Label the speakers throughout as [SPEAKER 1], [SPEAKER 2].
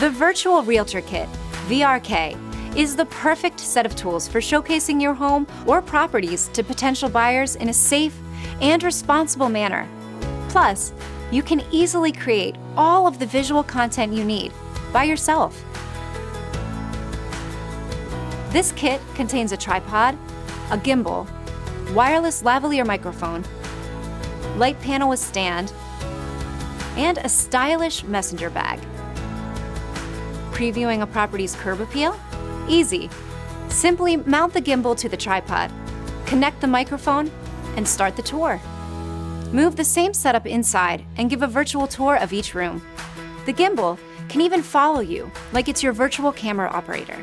[SPEAKER 1] The Virtual Realtor Kit, VRK, is the perfect set of tools for showcasing your home or properties to potential buyers in a safe and responsible manner. Plus, you can easily create all of the visual content you need by yourself. This kit contains a tripod, a gimbal, wireless lavalier microphone, light panel with stand, and a stylish messenger bag. Previewing a property's curb appeal? Easy. Simply mount the gimbal to the tripod, connect the microphone, and start the tour. Move the same setup inside and give a virtual tour of each room. The gimbal can even follow you like it's your virtual camera operator.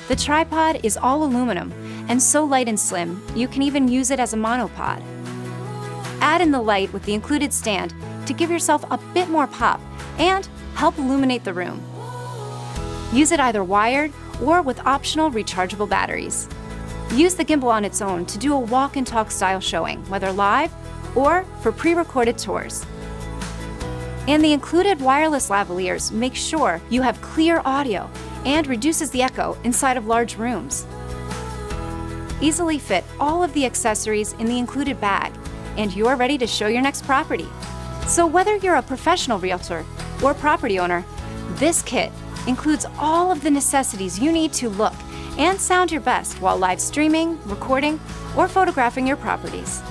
[SPEAKER 1] The tripod is all aluminum and so light and slim, you can even use it as a monopod. Add in the light with the included stand to give yourself a bit more pop and help illuminate the room. Use it either wired or with optional rechargeable batteries. Use the gimbal on its own to do a walk and talk style showing, whether live or for pre-recorded tours. And the included wireless lavaliers make sure you have clear audio and reduces the echo inside of large rooms. Easily fit all of the accessories in the included bag, and you're ready to show your next property. So whether you're a professional realtor or property owner, this kit includes all of the necessities you need to look and sound your best while live streaming, recording, or photographing your properties.